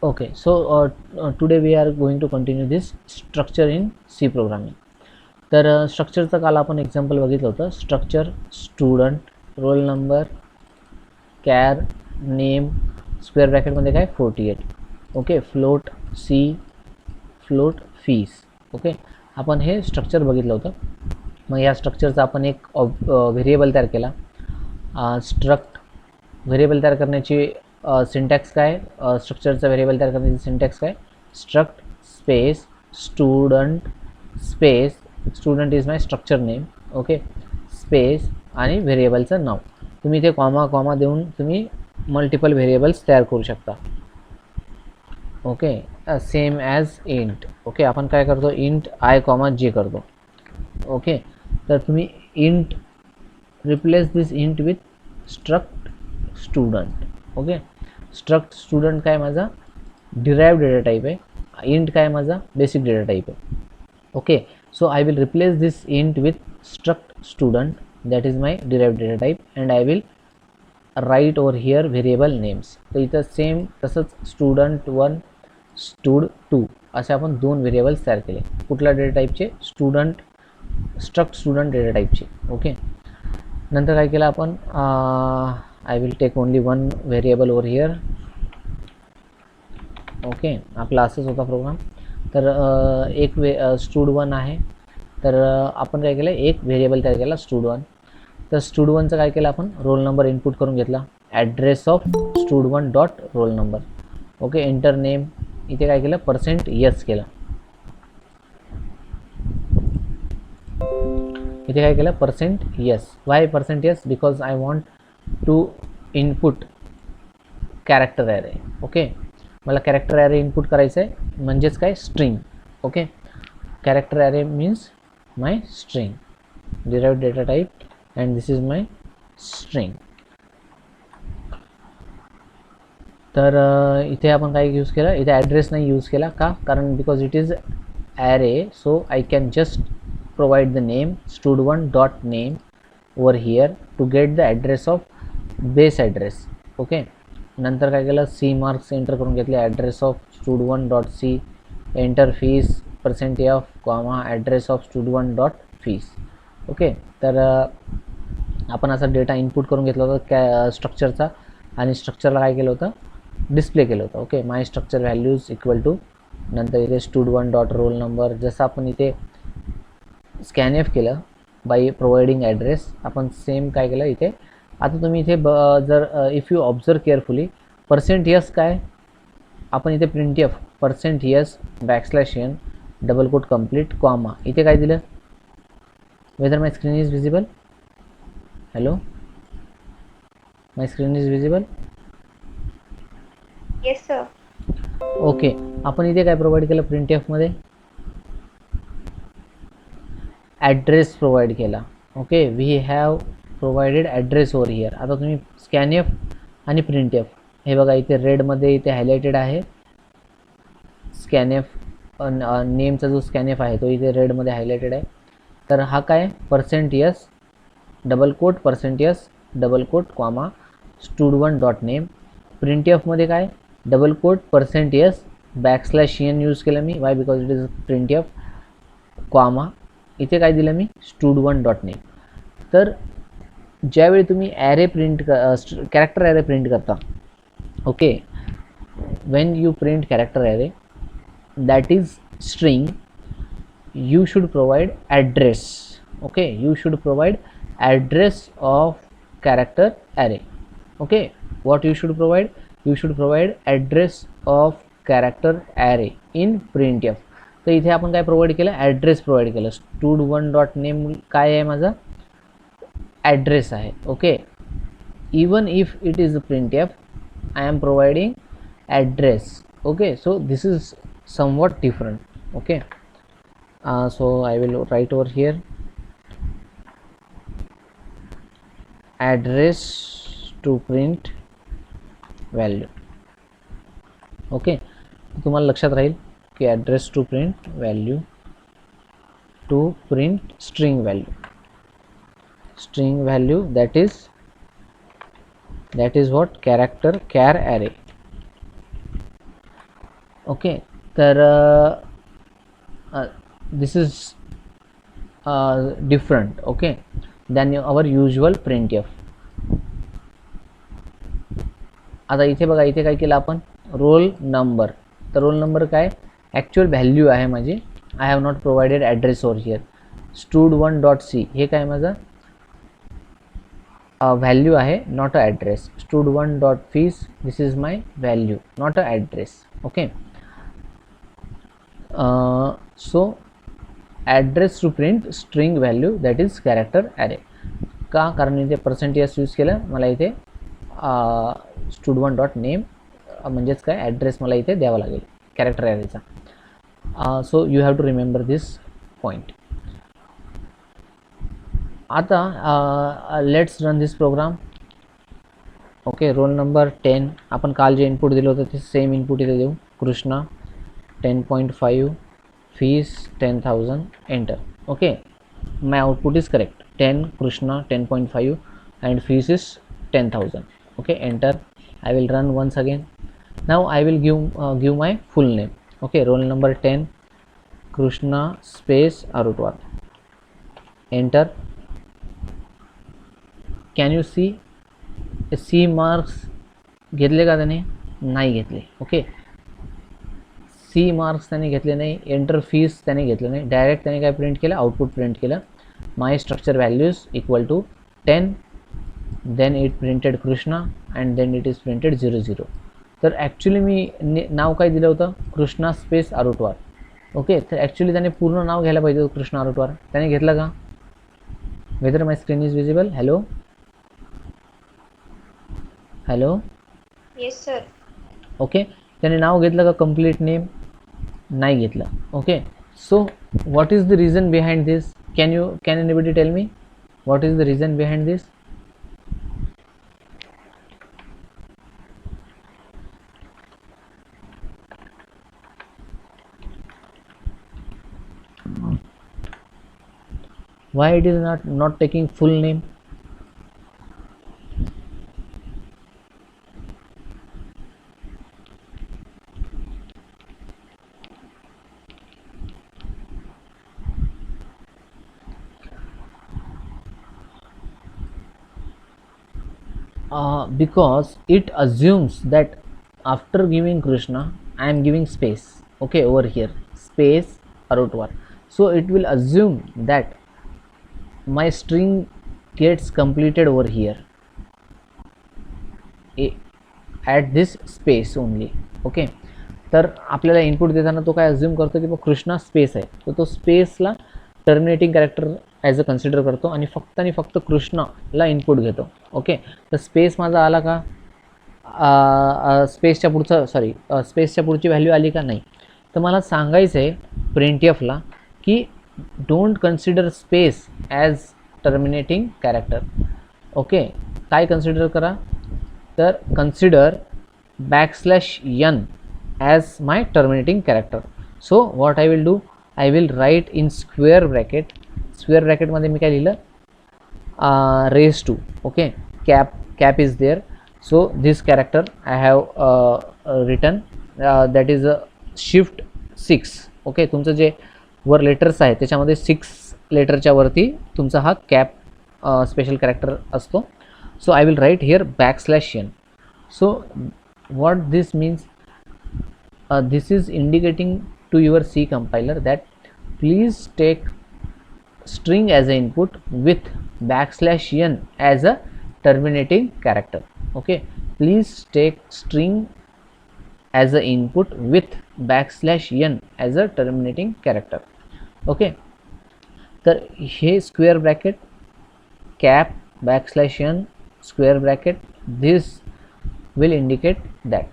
Okay, so today we are going to continue this structure in C programming. तर स्ट्रक्चरचं काल आपण example बघितलं होतं. Structure student, roll number, char, name, square ब्रॅकेटमध्ये काय 48. Okay, float c, float fees. Okay, आपण हे स्ट्रक्चर बघितलं होतं. मग या स्ट्रक्चरचा आपण एक व्हेरिएबल तयार केला. स्ट्रक्ट व्हेरिएबल तयार करण्याची सिंटॅक्स काय, स्ट्रक्चरचा व्हेरिएबल तयार करण्याची सिंटॅक्स काय, struct space student space, student is my structure name. Okay, space आणि व्हेरिएबलचं नाव. तुम्ही इथे कॉमा कॉमा देऊन तुम्ही मल्टिपल व्हेरिएबल्स तयार करू शकता. Okay, same as int. Okay, आपण काय करतो, इंट आय कॉमा जे करतो. ओके, तर तुम्ही int replace this int with struct student. Okay, struct student काय माझा डिराइव्ड डेटा टाइप आहे, इंट काय माझा बेसिक डेटा टाइप आहे. Okay, so I will replace this int with struct student, that is my derived data type, and I will write over here variable names. तर इथं same तसंच student1 stud2 असे आपण दोन variables तयार केले. कुठल्या डेटा टाईपचे, स्टुडंट स्ट्रक्ट स्टुडंट डेटा टाईपचे. ओके, नंतर काय केलं आपण, I will take only one variable over here. Okay, आपला असंच होता प्रोग्राम. तर एक स्टुड1 आहे, तर आपण काय केलं, एक व्हेरिएबल तयार केला स्टुड1. तर स्टुड1चं काय केलं, आपण रोल नंबर इनपुट करून घेतला, ॲड्रेस ऑफ स्टुड1 dot roll number. Okay, enter name, इथे काय केलं, %yes केलं. इथे काय केलं, %yes. Why %yes? Because I want to input character array. Okay, मला कॅरेक्टर ॲरे इनपुट करायचं आहे, म्हणजेच काय, string. Okay, character array means my string, derived data type, and this is my string. तर इथे आपण काय यूज केलं, इथे ॲड्रेस नाही यूज केला का, कारण because it is array, so I can just provide the name स्टुड1 dot name over here to get the address of base address. Okay, नंतर काय केलं, सी मार्क्स एंटर करून घेतले, ॲड्रेस ऑफ स्टुड1 dot c, enter fees %f comma address of स्टुड1 dot fees. Okay, तर आपण असा डेटा इनपुट करून घेतला होता स्ट्रक्चरचा, आणि स्ट्रक्चरला काय केलं होतं, डिस्प्ले केलं होतं. Okay, my structure values equal to, नंतर इथे स्टुड1 डॉट रोल नंबर. जसं आपण इथे स्कॅनएफ केलं बाय प्रोव्हाइडिंग ॲड्रेस, आपण सेम काय केलं इथे. आता तुम्ही इथे जर if you observe carefully, %yes काय, आपण इथे printf %yes \n double quote complete comma, इथे काय दिलं, whether my screen is visible. Hello, my screen is visible. Yes sir. Okay, आपण इथे काय प्रोव्हाइड केलं, printf मध्ये ॲड्रेस प्रोव्हाइड केला. Okay, we have provided address over here. आता तुम्ही स्कॅनएफ आणि printf, हे बघा इथे रेडमध्ये इथे हायलाइटेड आहे. स्कॅनएफ नेमचा जो स्कॅनएफ आहे तो इथे रेडमध्ये हायलाइटेड आहे. तर हा काय, %yes double quote %yes double quote comma स्टुड1 डॉट नेम. printf मध्ये काय, double quote %yes \n use केलं मी, why, because it is printf comma, इथे काय दिलं मी, स्टुड1 डॉट नेम. तर ज्यावेळी तुम्ही array print character array print करता, okay, when you print character array that is string, you should provide address. Okay, you should provide address of character array. Okay, what you should provide, you should provide address of character array in printf. तर इथे आपण काय provide केलं, address provide केलं. स्टुड1 dot name काय आहे, माझा address आहे. Okay, even if it is printf, I am providing address. Okay, so this is somewhat different. Okay, so I will write over here address to print value. Okay, तुम्हाला लक्षात राहील की address to print value, to print string value, that is what, character char array. Okay. तर this is different, okay, than our usual printf. आता इथे बघा, इथे काय केलं आपण, रोल नंबर. तर रोल नंबर काय, ॲक्च्युअल व्हॅल्यू आहे माझी. I have not provided address over here. stud1 dot c हे काय माझं व्हॅल्यू आहे, not a address. stud1 dot fees this is my value, not a address. Okay. So address to print string value that is character array. का, कारण इथे percentage use केलं, मला इथे stud1 डॉट नेम म्हणजेच काय ॲड्रेस मला इथे द्यावा लागेल कॅरेक्टर ॲरेचा. So you have to remember this point. आता let's run this program. Okay. Roll number 10, आपण काल जे इनपुट दिलं होतं ते सेम इनपुट इथे देऊ. Krishna 10.5, fees 10,000, enter. Okay. My output is correct. 10 Krishna 10.5 and fees is 10,000. Okay, enter. I will run once again. Now I will give my full name. Okay, roll number 10 Krishna space Arutwar. Enter. Can you see C marks घेतले का त्याने, नाही घेतले. Okay. सी marks त्याने घेतले नाही. Enter fees त्याने घेतलं नाही. डायरेक्ट त्याने काय प्रिंट केलं, आउटपुट प्रिंट केलं. My structure values equal to 10, then it printed Krishna and then it is printed 00. तर ॲक्च्युली मी नाव काय दिलं होतं, कृष्णा स्पेस आरुटवार. ओके. तर ॲक्च्युली त्याने पूर्ण नाव घ्यायला पाहिजे होतं, कृष्णा आरुटवार. त्याने घेतलं का, whether my screen is visible. Hello hello. Yes sir. Okay. त्याने नाव घेतलं का, कंप्लीट नेम, नाही घेतलं. Okay. So what is the reason behind this, can anybody tell me what is the reason behind this. Why it is not taking full name? Because it assumes that after giving Krishna I am giving space. Okay, over here space Arutwar. So it will assume that my string gets completed over here at this space only. Okay. तर आपल्याला input देताना तो काय assume करतो की Krishna space आहे, तर तो स्पेसला terminating character as a consider करतो आणि फक्त कृष्णाला इनपुट घेतो. ओके. तर स्पेस माझा आला का, स्पेसच्या पुढची व्हॅल्यू आली का, नाही. तर मला सांगायचं आहे प्रिंटएफला की don't consider space as terminating character. Okay. काय कन्सिडर करा, तर consider \n as my terminating character. So what I will do, I will write in square bracket मध्ये मी काय लिहिलं, raise to. Okay, cap is there. So this character I have written that is shift 6. Okay. तुमचं जे वर letters आहे त्याच्यामध्ये 6 लेटरच्या वरती तुमचा हा cap special character असतो. So I will write here \n. So what this means, this is indicating to your C compiler that please take string as an input with \n as a terminating character. Okay, please take string as a input with \n as a terminating character. Okay. तर हे square bracket cap \n square bracket, this will indicate that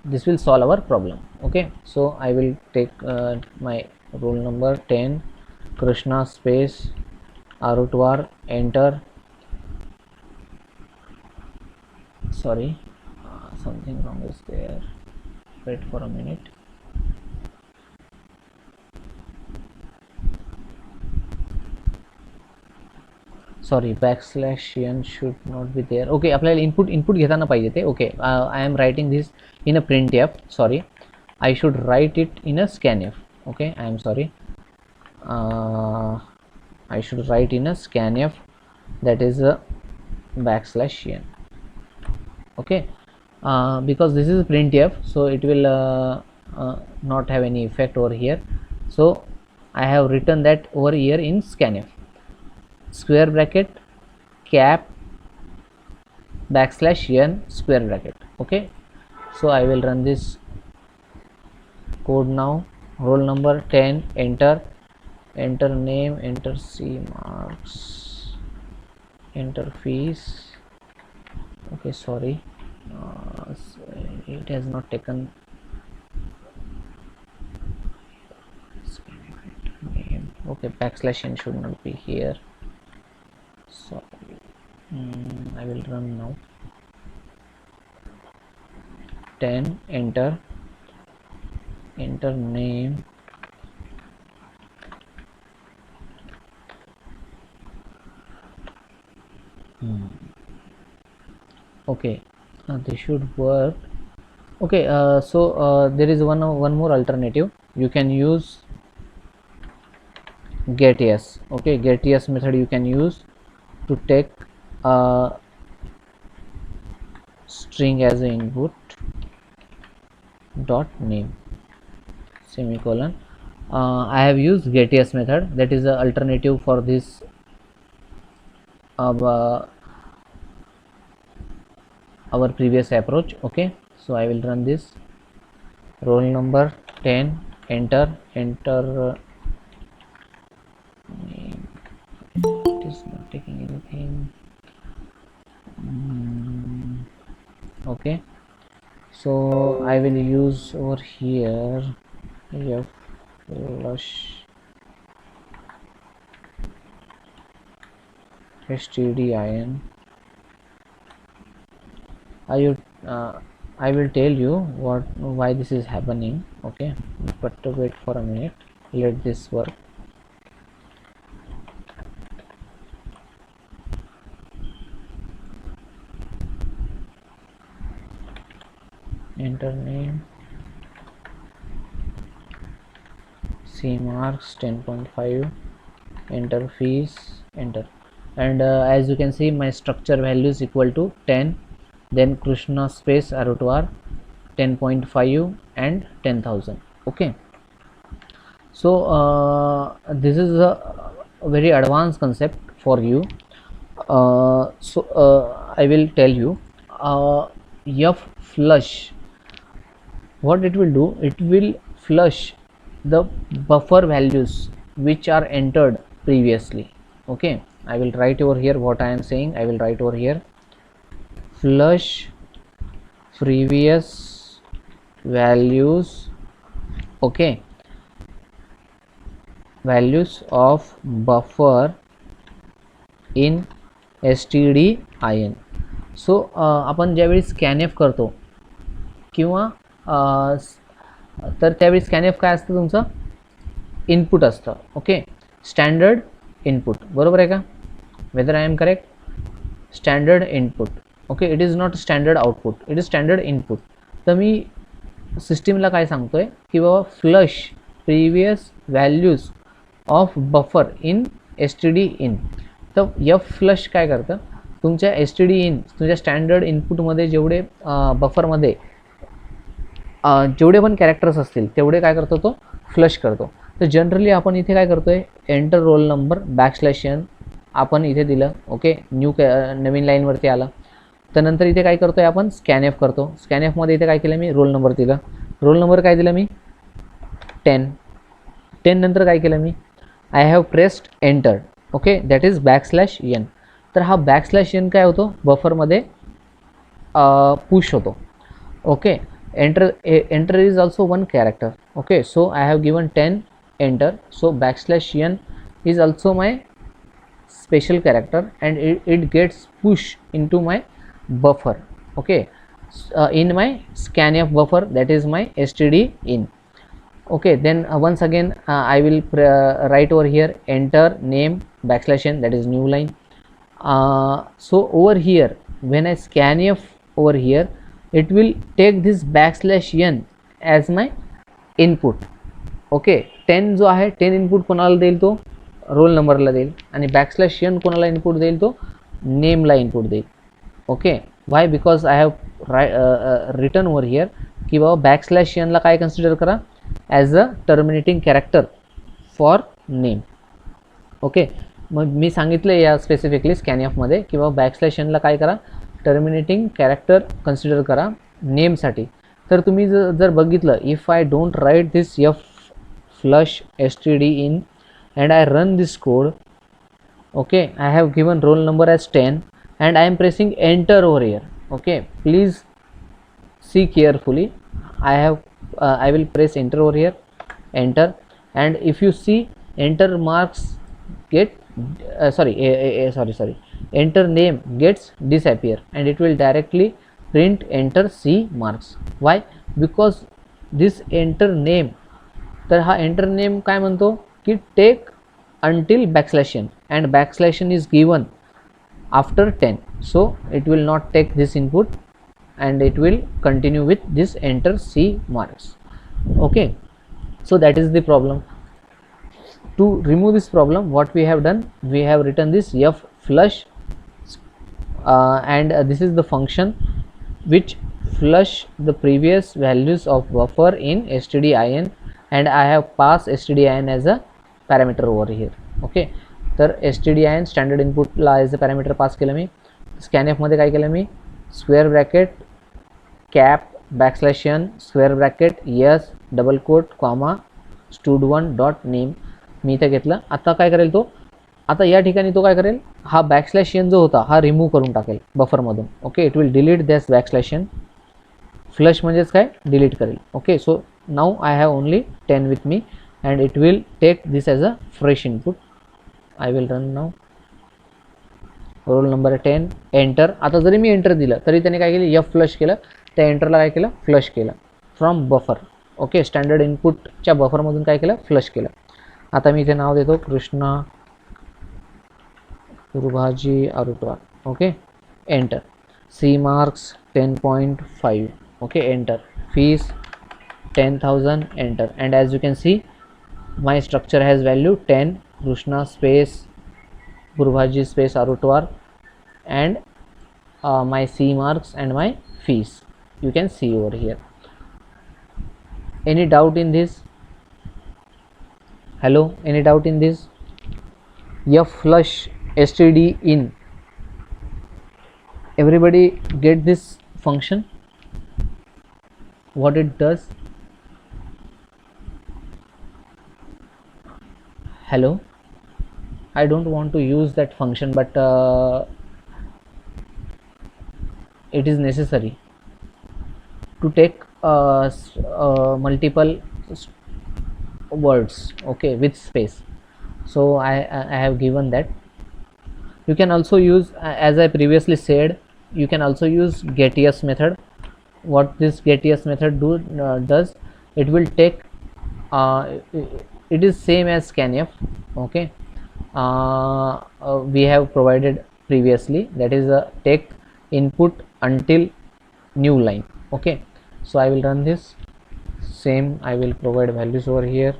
this will solve our problem. Okay. So I will take my roll number 10 Krishna space Arutwar, enter. Sorry, something wrong is there, wait for a minute. Sorry \n should not be there. Okay. आपल्याला input घेताना पाहिजे ते. Okay. I am writing this in a print F. Sorry. I should write it in a scanf. Okay, I am sorry, I should write in a scanf, that is a \n. Okay, because this is printf, so it will not have any effect over here, so I have written that over here in scanf, square bracket cap \n square bracket. Okay, so I will run this code now. Roll number 10, enter name, enter C marks, enter fees. Okay, sorry, it has not taken name. Okay, \n should not be here, sorry. I will run now. 10, enter name, okay, this should work. Okay, so there is one more alternative. You can use get yes. Okay, get yes method you can use to take string as an input dot name semicolon. I have used get yes method, that is the alternative for this our previous approach. Okay, so I will run this. Roll number 10, enter name. It is not taking anything. Okay, so I will use over here flush stdin. I will tell you why this is happening. Okay, but wait for a minute, let this work. Enter name, C marks 10.5, enter fees, enter, and as you can see my structure value is equal to 10, then Krishna space arrow to R 10.5 and 10,000. Okay, so this is a very advanced concept for you. I will tell you f flush, what it will do, it will flush the buffer values which are entered previously. Okay, I will write over here what I am saying. I will write over here flush previous values. Okay, values of buffer in stdin. सो आपण ज्यावेळी scanf करतो किंवा तर त्यावेळी scanf काय असतं, तुमचं input असतं. ओके, स्टँडर्ड इनपुट, बरोबर आहे का? Whether I am correct? Standard input. Okay, it is not standard output, it is standard input. तर मी सिस्टीमला काय सांगतोय की बाबा flush previous values of buffer in std in. तर एफ फ्लश काय करतं, तुमच्या std in तुमच्या स्टँडर्ड इनपुटमध्ये जेवढे बफरमध्ये जेवढे पण कॅरेक्टर्स असतील तेवढे काय करतो, तो फ्लश करतो. तर जनरली आपण इथे काय करतोय, एंटर रोल नंबर \n आपण इथे दिलं. ओके, नवीन लाईनवरती आला. त्यानंतर इथे काय करतोय आपण, स्कॅनएफ करतो. स्कॅनएफमध्ये इथे काय केलं मी, रोल नंबर दिला. रोल नंबर काय दिला मी, 10 नंतर काय केलं मी, I have pressed enter. Okay, that is \n. तर हा \n काय होतो, बफरमध्ये पुश होतो. Okay, enter is also one character. Okay, so I have given 10 enter, so \n is also my special character and it gets pushed into my buffer. Okay, in my scanf buffer, that is my std in. Okay, then once again I will write over here enter name \n, that is new line. So over here when I scanf over here, it will take this \n as my input. Okay, 10 जो आहे 10 input कोणाला देईल, तो role नंबरला देईल, आणि backslash n कोणाला input देईल, तो नेमला इनपुट देईल. Okay, why, because I have written over here की बाबा बॅकस्लॅश n ला काय कन्सिडर करा, as a terminating character for name. Okay, मग मी सांगितलं या स्पेसिफिकली स्कॅनएफमध्ये की बाबा बॅकस्लॅश n ला काय करा, टर्मिनेटिंग कॅरेक्टर कन्सिडर करा नेमसाठी. तर तुम्ही जर बघितलं, if I don't write this f flush std in and I run this code, okay, I have given roll number as 10 and I am pressing enter over here. Okay, please see carefully. I will press enter over here, enter, and if you see, enter marks get sorry, enter name gets disappear and it will directly print enter C marks. Why? Because this enter name, तर हा enter name काय म्हणतो की take until backslash n and backslash n is given after 10, so it will not take this input and it will continue with this enter C marks. Okay, so that is the problem. To remove this problem, what we have done, we have written this f flush and this is the function which flush the previous values of buffer in stdin and I have passed stdin as a parameter over here. Okay, तर stdin standard इनपुटला as a parameter pass केलं मी. स्कॅनएफमध्ये काय केलं मी, square bracket cap backslash n square bracket yes double quote comma stud1 dot name मी इथे घेतलं. आता काय करेल तो, आता या ठिकाणी तो काय करेल, हा बॅकस्लॅश n जो होता हा रिमूव्ह करून टाकेल बफरमधून. Okay, it will delete that's backslash n. Flush म्हणजेच काय, डिलीट करेल. Okay, so now I have only 10 with me and it will take this as a fresh input. I will run now. Role number 10, enter. आता जरी मी enter दिलं तरी त्याने काय केलं, F flush केलं, त्या एंटरला काय केलं, फ्लश केलं फ्रॉम बफर. ओके, स्टँडर्ड इनपुटच्या बफरमधून काय केलं, फ्लश केलं. आता मी इथे नाव देतो Krishna Gurubhaji Arutwar. Okay, enter. C marks 10.5. Okay, enter. Fees 10,000, enter, and as you can see my structure has value 10, Krishna space Gurubhaji space Arutwar, and my C marks and my fees you can see over here. Any doubt in this? Hello, any doubt in this? F flush std in, everybody get this function, what it does? Hello, I don't want to use that function, but it is necessary to take multiple words, okay, with space. So I have given that. You can also use, as I previously said, you can also use getYes method. What this getYes method does, it will take it is same as scanf. Okay, we have provided previously, that is a take input until new line. Okay, so I will run this same, I will provide values over here.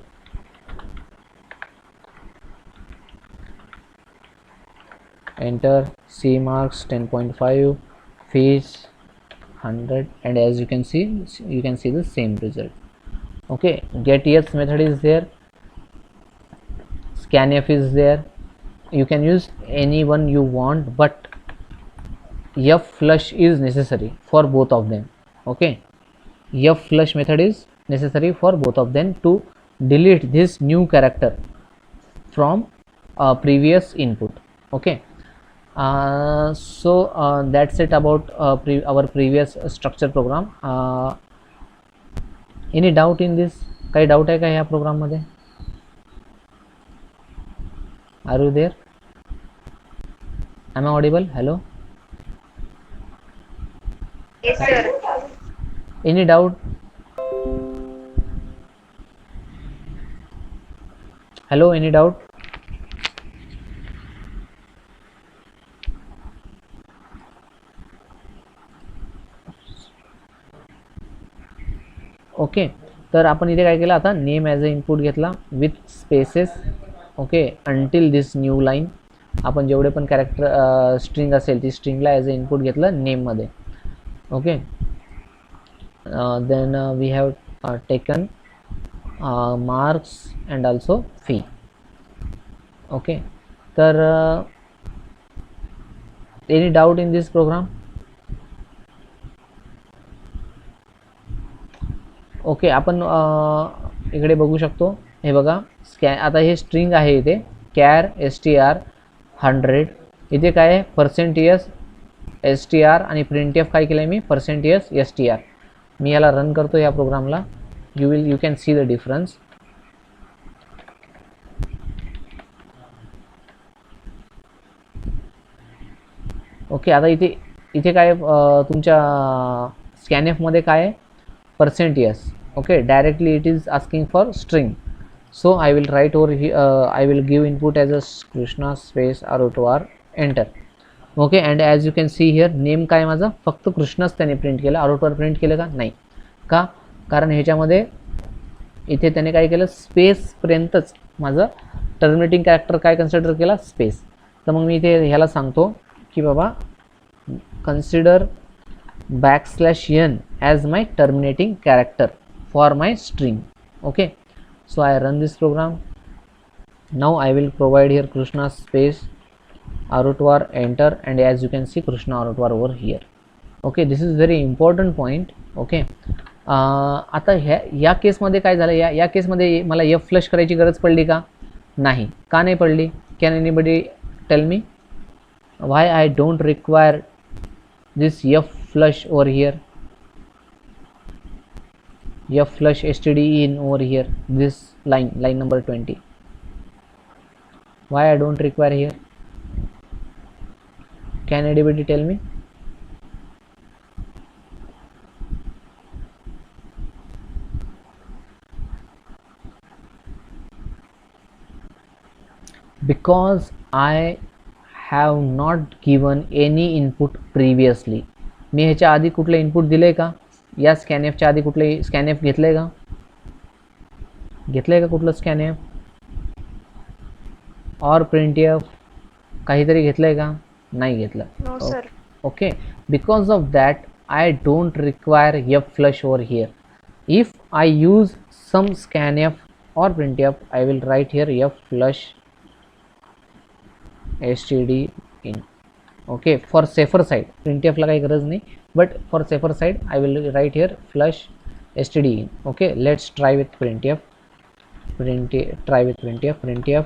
Enter. C marks 10.5, fees 100, and as you can see the same result. Okay, getYes method is there, scanf is there, you can use any one you want, but f flush is necessary for both of them. Okay, f flush method is necessary for both of them to delete this new character from previous input. Okay, so that's it about our previous structure program. Any doubt in this? काही doubt आहे का या programme मध्ये? Are you there? Am I audible? Hello? Yes, sir. Any doubt? Hello, any doubt? Okay, तर आपण इथे काय केलं, आता नेम ॲज अ इनपुट घेतला with spaces. Okay, until this new line. आपण जेवढे पण कॅरेक्टर स्ट्रिंग असेल ती स्ट्रिंगला ॲज अ इनपुट घेतलं नेममध्ये. Okay, then we have taken marks and also fee. Okay, तर any doubt in this program? Okay, आपण इकडे बघू शकतो. हे बघा, आता हे स्ट्रिंग आहे इथे कॅर str100. इथे काय आहे %s str आणि printf काय केलं आहे मी %s str. मी याला रन करतो या प्रोग्रामला. You can see the difference. Okay, आता इथे काय तुमच्या स्कॅनएफमध्ये काय आहे %s. Okay, directly it is asking for string. So I will right over I will give input as a Krishna space r enter. Okay, and as you can see here name काय माझा फक्त कृष्णाच त्याने प्रिंट केलं. r print केलं का नाही? का? कारण ह्याच्यामध्ये इथे त्याने काय केलं, स्पेसपर्यंतच माझं टर्मिनेटिंग कॅरेक्टर काय कन्सिडर केला, स्पेस. तर मग मी इथे ह्याला सांगतो की बाबा consider \n as my terminating character for my string. Okay, so I run this program. Now I will provide here Krishna space r enter, and as you can see Krishna r over here. Okay, this is very important point. Okay, आता या केसमध्ये काय झालं, या केसमध्ये मला f flush करायची गरज पडली का? नाही. का नाही पडली? Can anybody tell me why I don't require this f flush over here, f flush std in over here, this line number 20. Why I don't require here? Can anybody tell me? Because I have not given any input previously. मी ह्याच्या आधी कुठलं input दिलं आहे का? या स्कॅनएफच्या आधी कुठले scanf घेतलं आहे का? घेतलं आहे का कुठलं स्कॅनएफ और printf काहीतरी घेतलं आहे का? नाही घेतलं. No sir. Okay, because of that I don't require f flush over here. If I use some scanf or printf, I will write here f flush std in. Okay, for safer side printf ला काही गरज नाही, but for safer side I will write here flush std in. Okay, let's try with printf. Printf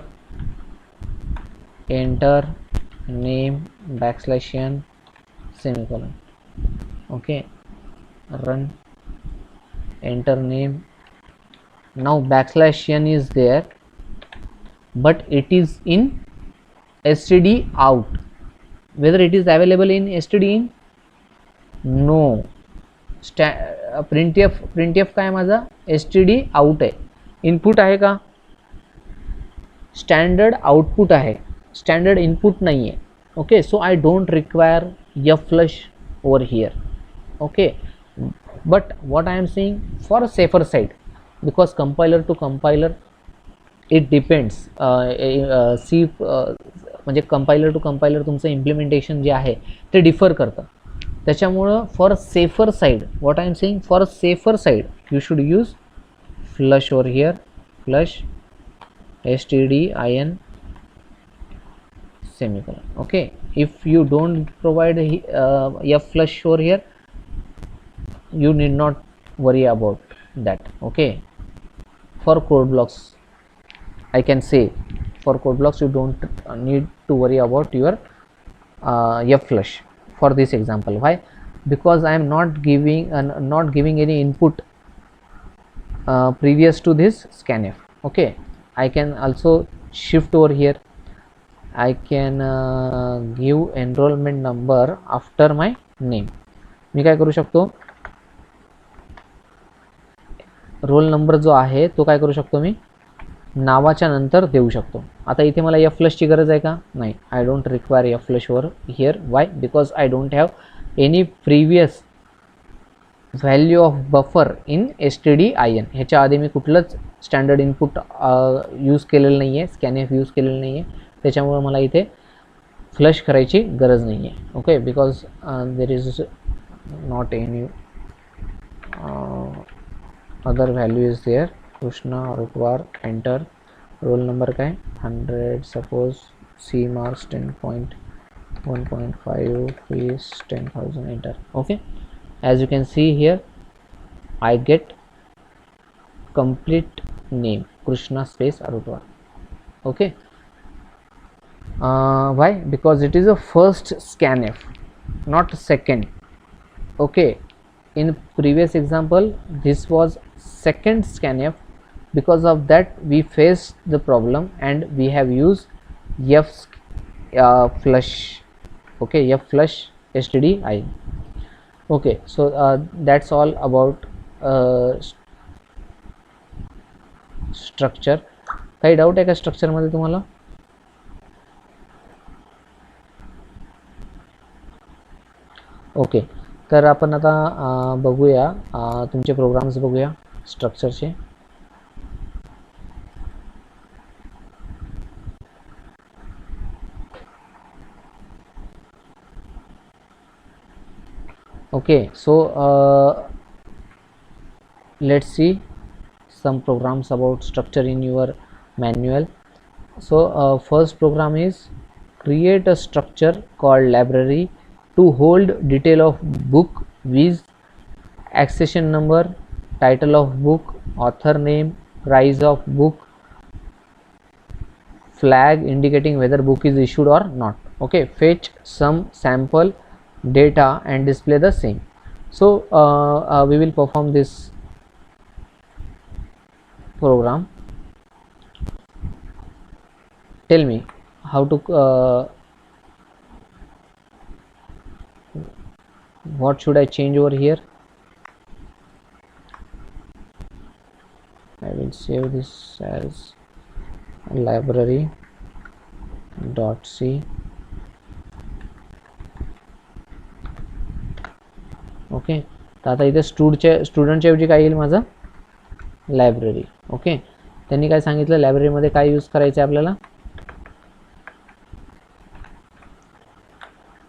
enter name \n semicolon. Okay, run, enter name. Now \n is there, but it is in std out. Whether it is available in std in? No. printf काय माझा std out आहे. Input आहे का? Standard output आहे, standard input नाही आहे. Okay, so I don't require f flush over here. Okay, but what I am saying, for a safer side, because compiler to compiler it depends. C म्हणजे compiler to compiler तुमचं implementation जे आहे ते differ करतं. त्याच्यामुळं for safer side, what I am saying, for safer side you should use flush over here, flush stdin semicolon. Okay, if you don't provide f flush over here, you need not worry about that. Okay, for code blocks I can say, for code blocks you don't need to worry about your f flush for this example. Why? Because I am not giving any input previous to this scanf. Okay, I can also shift over here. I can give enrollment number after my name. मी काय करू शकतो, roll number जो आहे तो काय करू शकतो, मी नावाच्या नंतर देऊ शकतो. आता इथे मला f फ्लशची गरज आहे का? नाही. I don't require f flush over here. Y? Because I don't have any previous value of buffer in stdin. ह्याच्या आधी मी कुठलंच स्टँडर्ड इनपुट यूज केलेलं नाही आहे, स्कॅनएफ यूज केलेलं नाही आहे, त्याच्यामुळे मला इथे फ्लश करायची गरज नाही आहे. Okay, because there is not any other value is there. Krishna Rutwar, enter. Roll number काय 100, suppose c marks 10.1.5, fees 10,000, enter. Okay, as you can see here I get complete name Krishna space Arutwar. Okay, why? Because it is a first scanf, not second. Okay, in previous example this was second scanf, because of that we faced the problem and we have used f flush. Okay, f flush stdin. Okay, so that's all about structure. काही doubt आहे का स्ट्रक्चरमध्ये तुम्हाला? Okay, तर आपण आता बघूया तुमचे programmes बघूया स्ट्रक्चरचे. Okay, so let's see some programs about structure in your manual. So first program is create a structure called library to hold detail of book with accession number, title of book, author name, price of book, flag indicating whether book is issued or not. Okay, fetch some sample data and display the same. So we will perform this program. Tell me how to what should I change over here? I will save this as library.c. Okay, तर आता इथे स्टुडंटच्या ऐवजी काय येईल माझं library. Okay, त्यांनी काय सांगितलं लायब्ररीमध्ये काय यूज करायचं आहे आपल्याला,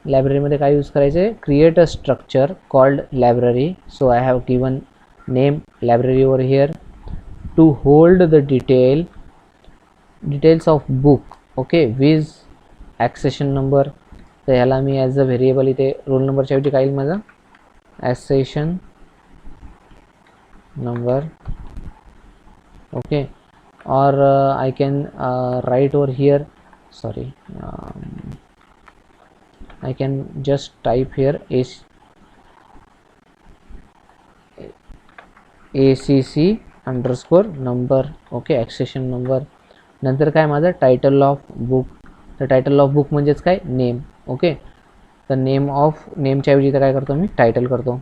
लायब्ररीमध्ये काय यूज करायचं आहे, create a structure called library. So I have given name library over here to hold the details of book. Okay, with accession number. तर ह्याला मी ॲज अ व्हेरिएबल इथे रोल नंबरच्या ऐवजी काय येईल माझा accession number. Okay, or I can write over here, sorry, I can just type here acc underscore number. Okay, accession number. नंतर काय माझं टायटल ऑफ बुक. तर टायटल ऑफ बुक म्हणजेच काय नेम. ओके, तर नेम ऑफ नेमच्या ऐवजी तर काय करतो मी टायटल करतो.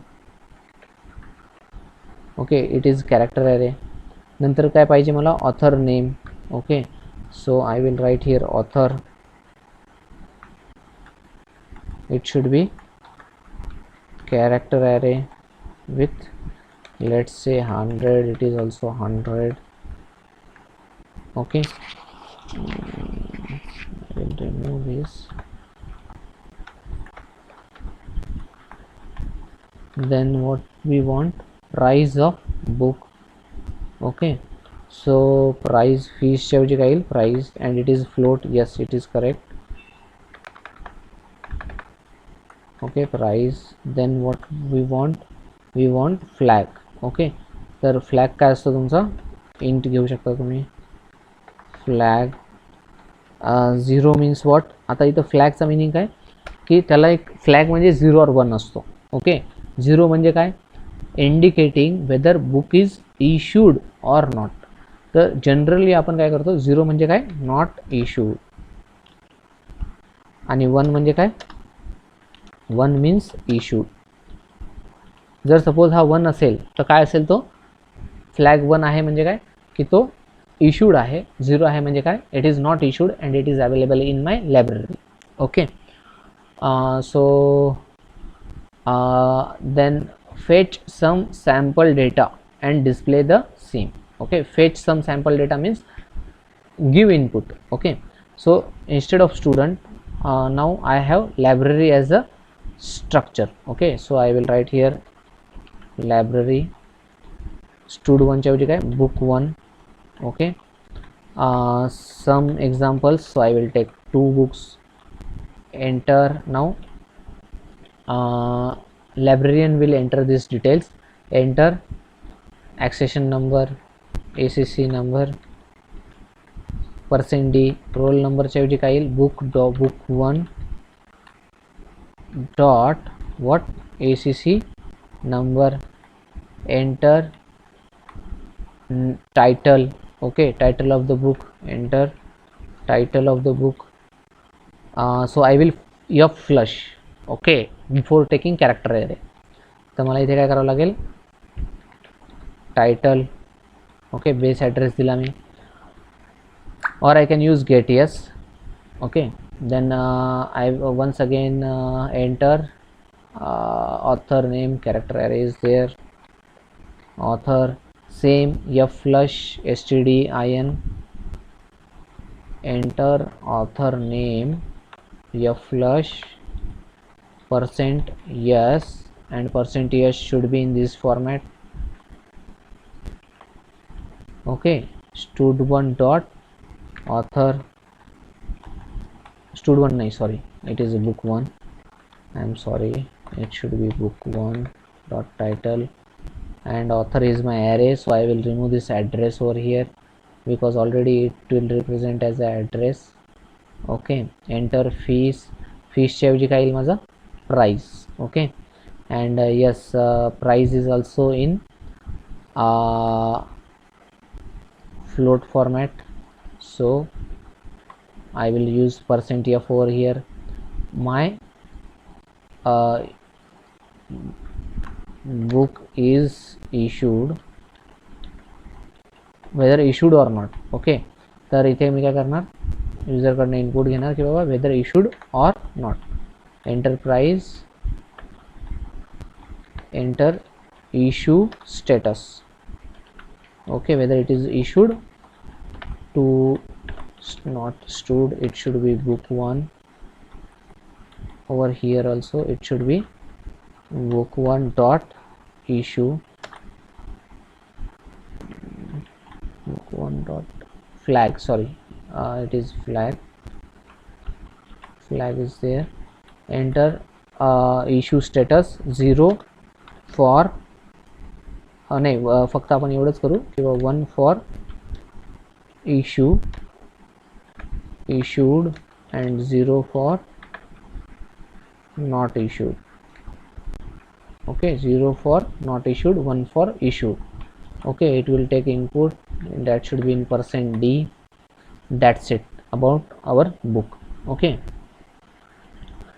Okay, it is character array. नंतर काय पाहिजे मला author name. Okay, so I will write here author. It should be character array with let's say 100. It is also 100. Okay, I will remove this. Then what we want, price of book. Okay, so price fees च्या ऐवजी काय येईल price, and it is float. Yes, it is correct. Okay, price. Then what we want flag. Okay, तर flag काय असतो तुमचा int घेऊ शकता तुम्ही. Flag 0 means what. आता इथं फ्लॅगचा मिनिंग काय की त्याला एक फ्लॅग म्हणजे 0 or 1 असतो. ओके, 0 म्हणजे काय indicating whether book is issued or not. तर जनरली आपण काय करतो 0 म्हणजे काय नॉट इश्यूड, आणि 1 म्हणजे काय 1 मीन्स इश्यूड. जर सपोज हा 1 असेल तर काय असेल तो फ्लॅग 1 आहे म्हणजे काय की तो इश्यूड आहे. 0 आहे म्हणजे काय it is not issued and it is available in my library. Okay, so then fetch some sample data and display the same. Okay, fetch some sample data means give input. Okay, so instead of student, now I have library as a structure. Okay, so I will write here library stud1 च्या ऐवजी काय book1. Okay, some examples, so I will take 2 books. Enter. Now librarian will enter these details. Enter accession number, ACC number, %d, roll number च्या ऐवजी काय येईल book1 dot what ACC number. Enter title. Okay, title of the book. Enter title of the book. So I will f flush. Okay, before taking character array. तर मला इथे काय करावं लागेल title. Okay, base address दिला मी, or I can use get yes. Okay, then I once again enter author name, character array is there, author, same f flush stdin. Enter author name, f flush %yes, and %yes should be in this format. Okay, stud1 dot author, stud1 nahi, sorry, it is book1. I am sorry, it should be book1 dot title, and author is my array, so I will remove this address over here because already it will represent as an address. Okay, enter fees. Fees च्या ऐवजी काय येईल माझा price. Okay, and yes, price is also in float format, so I will use %f over here. My book is issued, whether issued or not. Okay, तर इथे मी काय करणार, user कडनं इनपुट घेणार की बाबा whether issued or not. Enter price, enter issue status. Okay, whether it is issued to not stud, it should be book1. Over here also it should be book1 dot issue, book1 dot flag, sorry, it is flag is there. Enter issue status 0 for नाही, फक्त आपण एवढंच करू किंवा 1 for issue issued and 0 for not issued. Okay, 0 for not issued, 1 for issued. Okay, it will take input, that should be in %d. That's it about our book. Okay,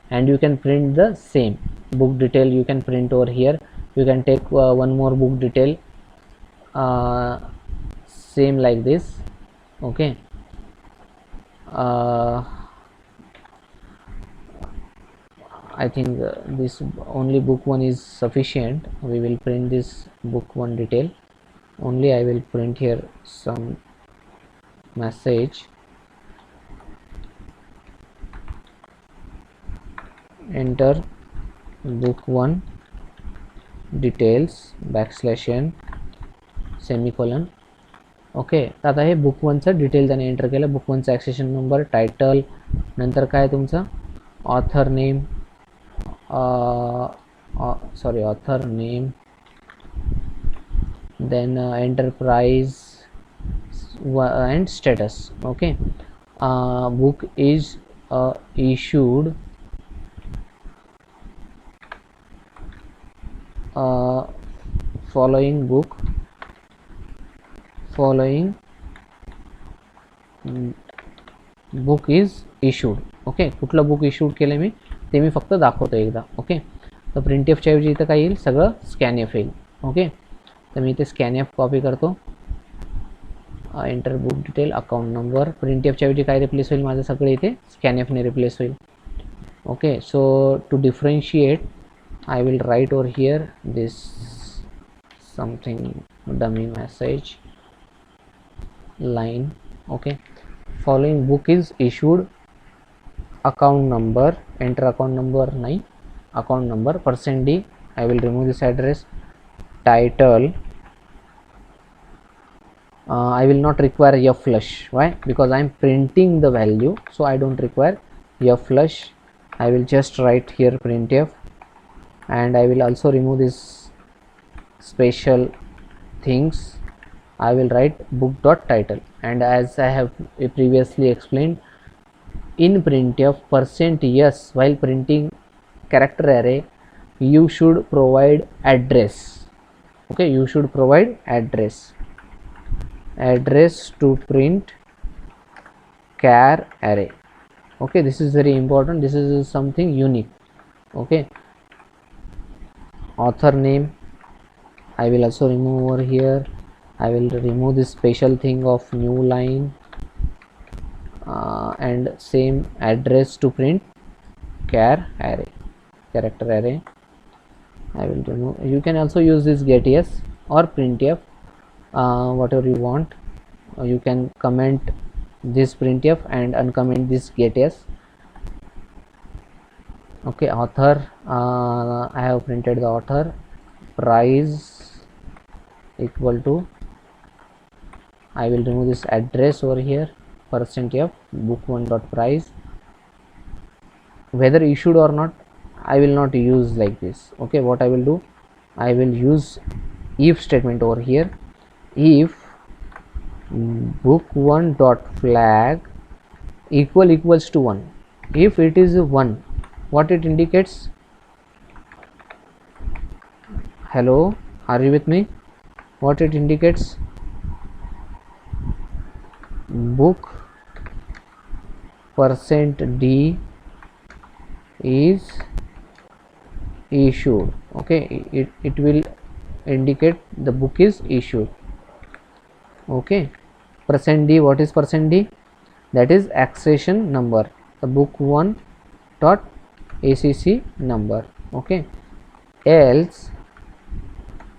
and you can print the same book detail, you can print over here. You can take one more book detail, same like this. Okay, I think this only book1 is sufficient. We will print this book1 detail only. I will print here some message. Enter book1 details \n semicolon. Okay, तर आता हे book1चं detail त्याने enter केलं. book1चा ॲक्सेशन number, title, नंतर काय तुमचं author name, sorry author name, then enterprise and status. Okay, book is issued following book is issued. Okay, कुठलं book issued केलं मी ते मी फक्त दाखवतो एकदा. ओके, तर प्रिंटएफच्या ऐवजी इथं काय येईल, सगळं स्कॅनएफ येईल. ओके, तर मी इथे स्कॅनएफ कॉपी करतो. Enter book detail, account number, प्रिंटएफच्या ऐवजी काय रिप्लेस होईल, माझं सगळे इथे स्कॅनएफने रिप्लेस होईल. Okay, so to differentiate I will write over here this something dummy message line. Okay, following book is issued, account number, enter account number 9, account number, %d, I will remove this address, title, I will not require f flush. Why? Because I am printing the value, so I don't require f flush. I will just write here printf, and I will also remove this special things. I will write book.title, and as I have previously explained, in printf %s, while printing character array, you should provide address. Okay, you should provide address to print char array. Okay, this is very important, this is something unique. Okay, author name I will also remove over here. I will remove this special thing of new line, and same address to print char array, character array. I will remove. You can also use this getS or printf, whatever you want. You can comment this printf and uncomment this getS. Okay, author, I have printed the author, price equal to, I will remove this address over here, %f book1.price, whether issued or not I will not use like this. Okay, what I will do, I will use if statement over here. If book1.flag equals to 1, if it is 1, what it indicates? Hello, are you with me? What it indicates? Book %d is issued. Okay, it will indicate the book is issued. Okay, %d, what is %d? That is accession number, the book 1 dot acc number. Okay, else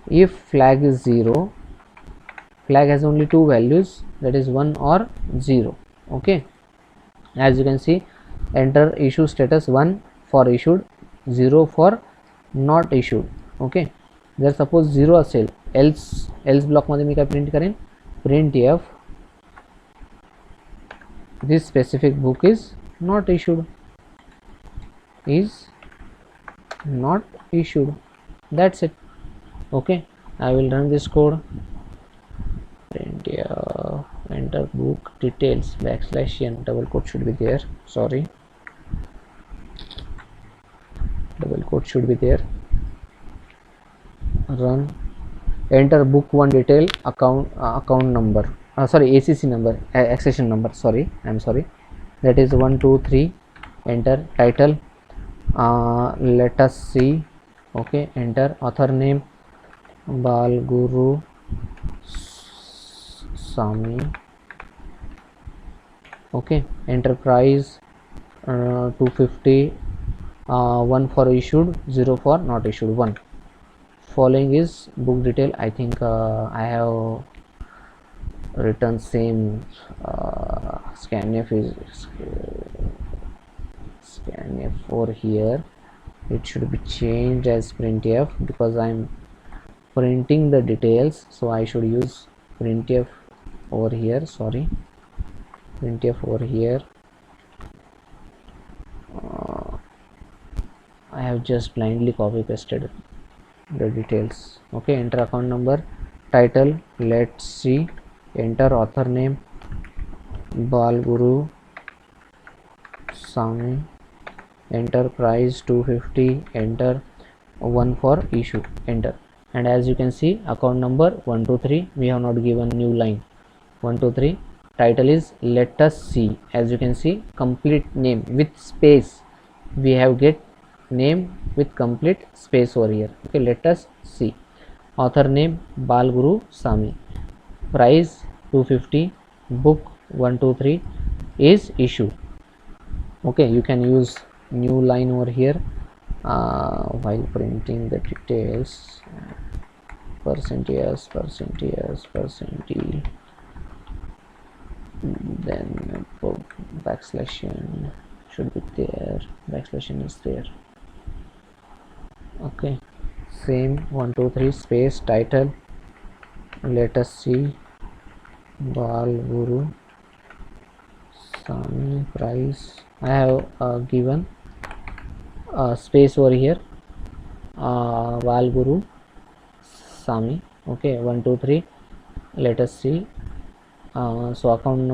if flag is 0, flag has only two values, that is 1 or 0. Okay, as you can see, enter issue status 1 for issued, 0 for not issued. Okay, जर suppose 0 असेल, else block मध्ये मी काय print करेन, printf this specific book is not issued, that's it. Okay, I will run this code, printf enter book details \n, double quote should be there, sorry, double quote should be there, run, enter book 1 detail, account number, sorry, acc number, accession number, sorry, I'm sorry, that is 1 2 3, enter title, let us see. Okay, enter author name Balguru Sami. Okay, enter price 250, 1 for issued, 0 for not issued, 1. Following is book detail. I think I have written same, scanf is scanf over here, it should be changed as printf because I'm printing the details, so I should use printf over here, sorry, printf over here. I have just blindly copy pasted the details. Okay, enter account number, title, let's see, enter author name Balguru Sami, enter price 250, enter 1 for issue, enter, and as you can see, account number 123, we have not given new line, 123, title is let us see, as you can see, complete name with space, we have get name with complete space over here. Okay, let us see, author name Balguru Sami, price 250, book 123 is issued. Okay, you can use new line over here, while printing the details, %s, %d, then backslash n should be there, backslash n is there. Okay, same 1 2 3 space title, let us see Bal Guru Sami price. I have given space over here, Bal Guru Sami. Okay, 1 2 3, let us see. So account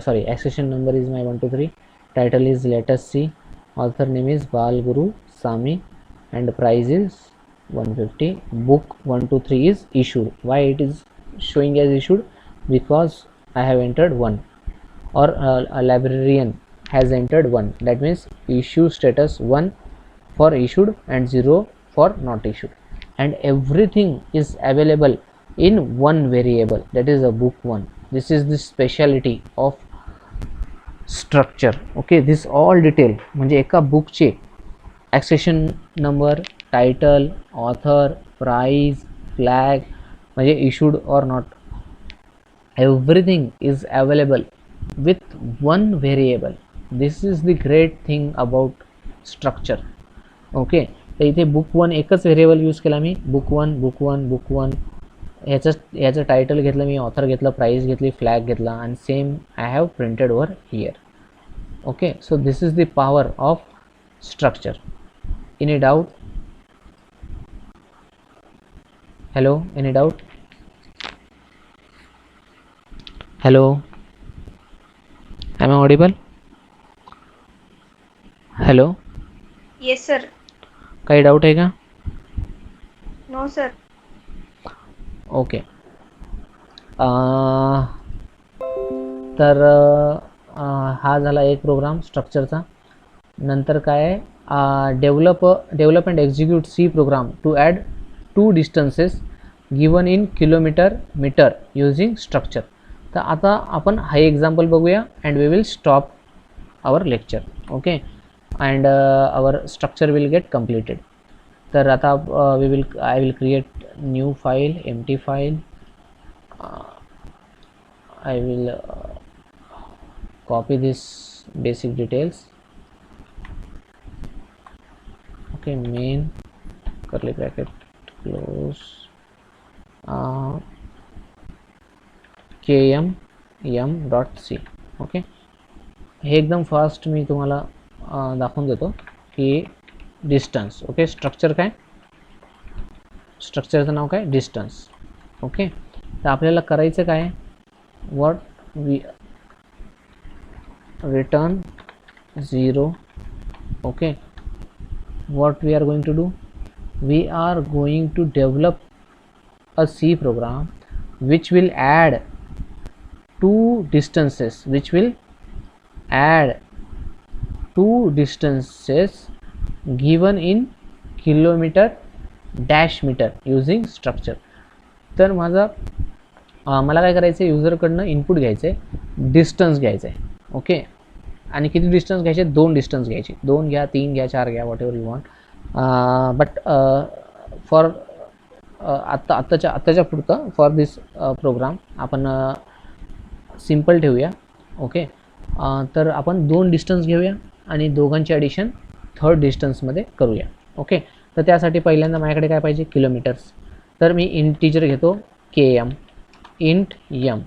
sorry, accession number is my 1 2 3, title is let us see, author name is Bal Guru Sami, and price is 150. Book 1 2 3 is issued. Why it is showing as issued? Because I have entered 1, or a librarian has entered 1. That means issue status 1 for issued and 0 for not issued, and everything is available in one variable, that is a book 1. This is the speciality of structure. Okay, this all detail म्हणजे एका बुकचे accession number, title, author, price, flag, म्हणजे issued or not, everything is available with one variable. This is the great thing about structure. Okay, तर इथे book 1 एकच variable use केला मी, book 1 ह्याचं title घेतलं मी, ऑथर घेतलं, प्राइस घेतली, फ्लॅग घेतला, आणि same I have printed over here. Okay, so this is the power of structure. Any doubt? Hello, any doubt? Hello, am I audible? Hello, Yes, sir. काही doubt आहे का? No, sir. Okay, तर हा झाला एक programme स्ट्रक्चरचा. नंतर काय आहे, develop and execute C program to add 2 distances given in kilometre metre using structure. तर आता आपण हा एक्झाम्पल बघूया and we will stop our lecture. Okay, and our structure will get completed. तर आता I will create new file, empty file. I will copy this basic details. Okay, main curly bracket close km.c. Okay, हे एकदम fast मी तुम्हाला दाखवून देतो की distance. Okay, structure काय, स्ट्रक्चरचं नाव काय, डिस्टन्स. ओके, तर आपल्याला करायचं काय, what we return 0. okay, what we are going to do, we are going to develop a C program which will add 2 distances, given in kilometer dash meter using structure. तर मला काय करायचं आहे, युजरकडनं input घ्यायचं आहे, डिस्टन्स घ्यायचं आहे. Okay, आणि किती डिस्टन्स घ्यायचे, 2 डिस्टन्स घ्यायचे, 2 घ्या, 3 घ्या, 4 घ्या, what ever you want. But for आत्ताच्या पुरतं फॉर दिस प्रोग्राम आपण सिम्पल ठेवूया. ओके, तर आपण 2 डिस्टन्स घेऊया आणि दोघांची ॲडिशन 3rd डिस्टन्समध्ये करूया. ओके, तर त्यासाठी पहिल्यांदा माझ्याकडे काय पाहिजे, किलोमीटर्स. तर मी इंटिजर घेतो km, int m.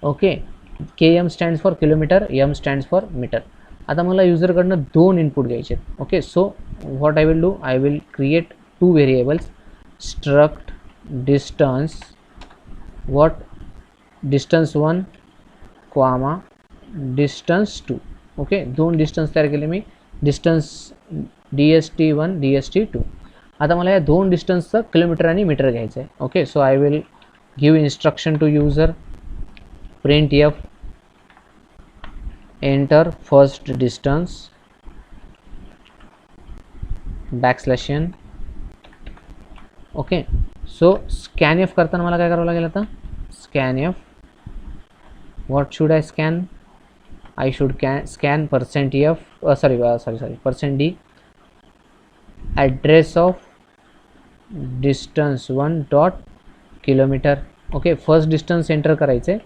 ओके, km stands for kilometre, m stands for metre. आता मला युजरकडनं 2 इनपुट घ्यायचे. Okay, so what I will do, I will create 2 variables, struct distance, what distance 1 comma distance 2. Okay, 2 distance तयार केले मी, distance dst1 dst2. आता मला या 2 डिस्टन्सचं किलोमीटर आणि मीटर घ्यायचं आहे. Okay, so I will give instruction to user, print f, enter first distance, backslash n. Okay, so scanf करताना मला काय करावं लागेल, आता scanf, what should I scan, I should scan %f %d address of distance 1 dot kilometre. Okay, first distance enter करायचं आहे.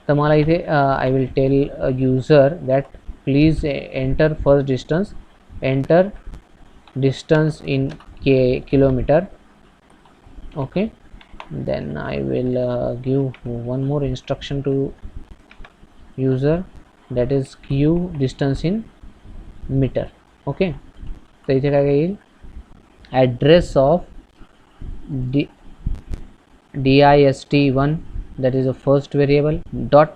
तर मला इथे I will tell user that please enter first distance, enter distance in kilometre. Okay, then I will give one more instruction to user, that is give distance in meter. Okay, तर इथे काय येईल, address of dist1 that is a first variable dot